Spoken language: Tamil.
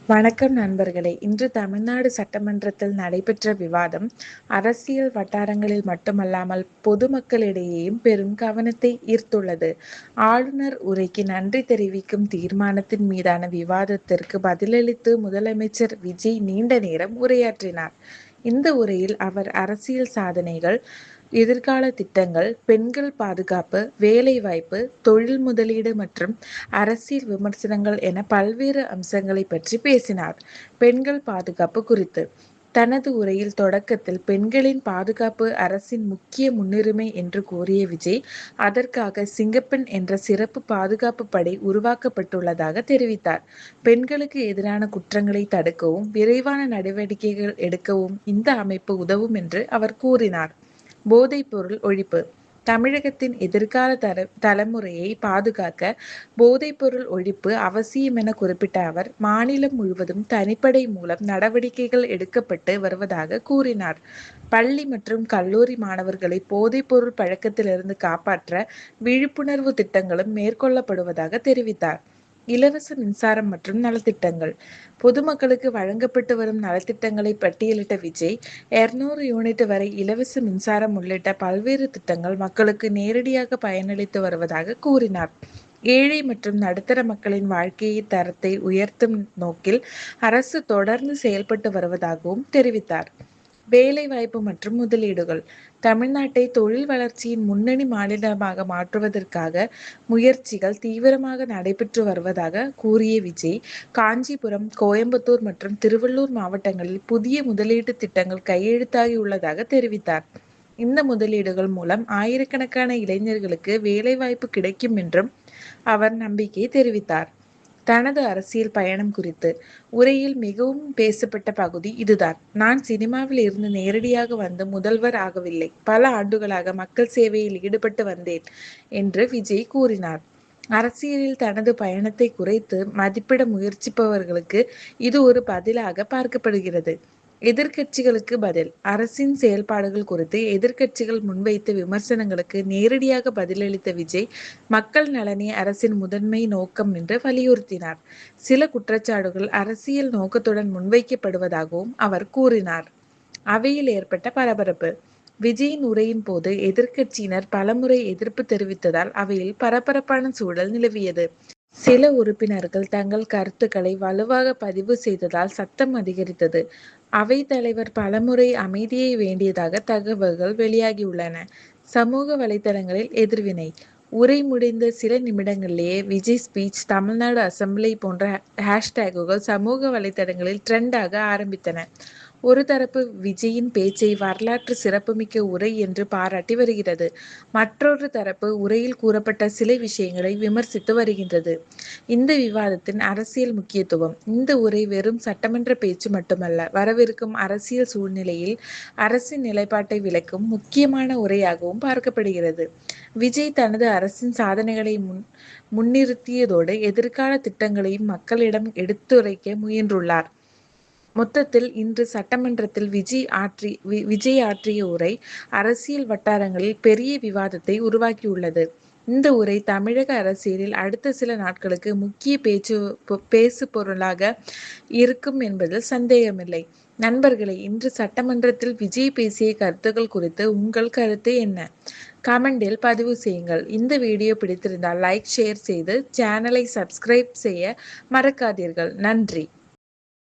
வணக்கம் நண்பர்களே. இன்று தமிழ்நாடு சட்டமன்றத்தில் நடைபெற்ற விவாதம் அரசியல் வட்டாரங்களில் மட்டுமல்லாமல் பொதுமக்களிடையேயும் பெரும் கவனத்தை ஈர்த்துள்ளது. ஆளுநர் உரைக்கு நன்றி தெரிவிக்கும் தீர்மானத்தின் மீதான விவாதத்திற்கு பதிலளித்து முதலமைச்சர் விஜய் நீண்ட நேரம் உரையாற்றினார். இந்த உரையில் அவர் அரசியல் சாதனைகள், எதிர்கால திட்டங்கள், பெண்கள் பாதுகாப்பு, வேலைவாய்ப்பு, தொழில் முதலீடு மற்றும் அரசியல் விமர்சனங்கள் என பல்வேறு அம்சங்களை பற்றி பேசினார். பெண்கள் பாதுகாப்பு குறித்து தனது உரையில் தொடக்கத்தில் பெண்களின் பாதுகாப்பு அரசின் முக்கிய முன்னுரிமை என்று கூறிய விஜய், அதற்காக சிங்கப்பெண் என்ற சிறப்பு பாதுகாப்பு படை உருவாக்கப்பட்டுள்ளதாக தெரிவித்தார். பெண்களுக்கு எதிரான குற்றங்களை தடுக்கவும் விரைவான நடவடிக்கைகள் எடுக்கவும் இந்த அமைப்பு உதவும் என்று அவர் கூறினார். போதைப்பொருள் ஒழிப்பு தமிழகத்தின் எதிர்கால தலைமுறையை பாதுகாக்க போதைப்பொருள் ஒழிப்பு அவசியம் என குறிப்பிட்ட அவர், மாநிலம் முழுவதும் தனிப்படை மூலம் நடவடிக்கைகள் எடுக்கப்பட்டு வருவதாக கூறினார். பள்ளி மற்றும் கல்லூரி மாணவர்களை போதைப்பொருள் பழக்கத்திலிருந்து காப்பாற்ற விழிப்புணர்வு திட்டங்களும் மேற்கொள்ளப்படுவதாக தெரிவித்தார். இலவச மின்சாரம் மற்றும் நலத்திட்டங்கள் பொதுமக்களுக்கு வழங்கப்பட்டு வரும் நலத்திட்டங்களை பட்டியலிட்ட விஜய், 200 யூனிட் வரை இலவச மின்சாரம் உள்ளிட்ட பல்வேறு திட்டங்கள் மக்களுக்கு நேரடியாக பயனளித்து வருவதாக கூறினார். ஏழை மற்றும் நடுத்தர மக்களின் வாழ்க்கை தரத்தை உயர்த்தும் நோக்கில் அரசு தொடர்ந்து செயல்பட்டு வருவதாகவும் தெரிவித்தார். வேலைவாய்ப்பு மற்றும் முதலீடுகள் தமிழ்நாட்டை தொழில் வளர்ச்சியின் முன்னணி மாநிலமாக மாற்றுவதற்காக முயற்சிகள் தீவிரமாக நடைபெற்று வருவதாக கூறிய விஜய், காஞ்சிபுரம், கோயம்புத்தூர் மற்றும் திருவள்ளூர் மாவட்டங்களில் புதிய முதலீட்டு திட்டங்கள் கையெழுத்தாகியுள்ளதாக தெரிவித்தார். இந்த முதலீடுகள் மூலம் ஆயிரக்கணக்கான இளைஞர்களுக்கு வேலைவாய்ப்பு கிடைக்கும் என்றும் அவர் நம்பிக்கை தெரிவித்தார். தனது அரசியல் பயணம் குறித்து உரையில் மிகவும் பேசப்பட்ட பகுதி இதுதான். நான் சினிமாவில் இருந்து நேரடியாக வந்து முதல்வர் ஆகவில்லை, பல ஆண்டுகளாக மக்கள் சேவையில் ஈடுபட்டு வந்தேன் என்று விஜய் கூறினார். அரசியலில் தனது பயணத்தை குறைத்து மதிப்பிட முயற்சிப்பவர்களுக்கு இது ஒரு பதிலாக பார்க்கப்படுகிறது. எதிர்க்கட்சிகளுக்கு பதில் அரசின் செயல்பாடுகள் குறித்து எதிர்க்கட்சிகள் முன்வைத்த விமர்சனங்களுக்கு நேரடியாக பதிலளித்த விஜய், மக்கள் நலனே அரசின் முதன்மை நோக்கம் என்று வலியுறுத்தினார். சில குற்றச்சாட்டுகள் அரசியல் நோக்கத்துடன் முன்வைக்கப்படுவதாகவும் அவர் கூறினார். அவையில் ஏற்பட்ட பரபரப்பு விஜயின் உரையின் போது எதிர்க்கட்சியினர் பலமுறை எதிர்ப்பு தெரிவித்ததால் அவையில் பரபரப்பான சூழல் நிலவியது. சில உறுப்பினர்கள் தங்கள் கருத்துக்களை வலுவாக பதிவு செய்ததால் சத்தம் அதிகரித்தது. அவைத் தலைவர் பலமுறை அமைதியை வேண்டியதாக தகவல்கள் வெளியாகியுள்ளன. சமூக வலைதளங்களில் எதிர்வினை உரை முடிந்த சில நிமிடங்களிலேயே விஜய் ஸ்பீச், தமிழ்நாடு அசெம்பிளி போன்ற ஹேஷ்டேகுகள் சமூக வலைதளங்களில் ட்ரெண்டாக ஆரம்பித்தன. ஒரு தரப்பு விஜயின் பேச்சை வரலாற்று சிறப்புமிக்க உரை என்று பாராட்டி வருகிறது. மற்றொரு தரப்பு உரையில் கூறப்பட்ட சில விஷயங்களை விமர்சித்து வருகின்றது. இந்த விவாதத்தின் அரசியல் முக்கியத்துவம் இந்த உரை வெறும் சட்டமன்ற பேச்சு மட்டுமல்ல, வரவிருக்கும் அரசியல் சூழ்நிலையில் அரசின் நிலைப்பாட்டை விளக்கும் முக்கியமான உரையாகவும் பார்க்கப்படுகிறது. விஜய் தனது அரசின் சாதனைகளை முன்னிறுத்தியதோடு எதிர்கால திட்டங்களையும் மக்களிடம் எடுத்துரைக்க முயன்றுள்ளார். மொத்தத்தில் இன்று சட்டமன்றத்தில் விஜய் ஆற்றிய உரை அரசியல் வட்டாரங்களில் பெரிய விவாதத்தை உருவாக்கியுள்ளது. இந்த உரை தமிழக அரசியலில் அடுத்த சில நாட்களுக்கு முக்கிய பேசு பொருளாக இருக்கும் என்பதில் சந்தேகமில்லை. நண்பர்களே, இன்று சட்டமன்றத்தில் விஜய் பேசிய கருத்துக்கள் குறித்து உங்கள் கருத்து என்ன? கமெண்டில் பதிவு செய்யுங்கள். இந்த வீடியோ பிடித்திருந்தால் லைக், ஷேர் செய்து சேனலை சப்ஸ்கிரைப் செய்ய மறக்காதீர்கள். நன்றி.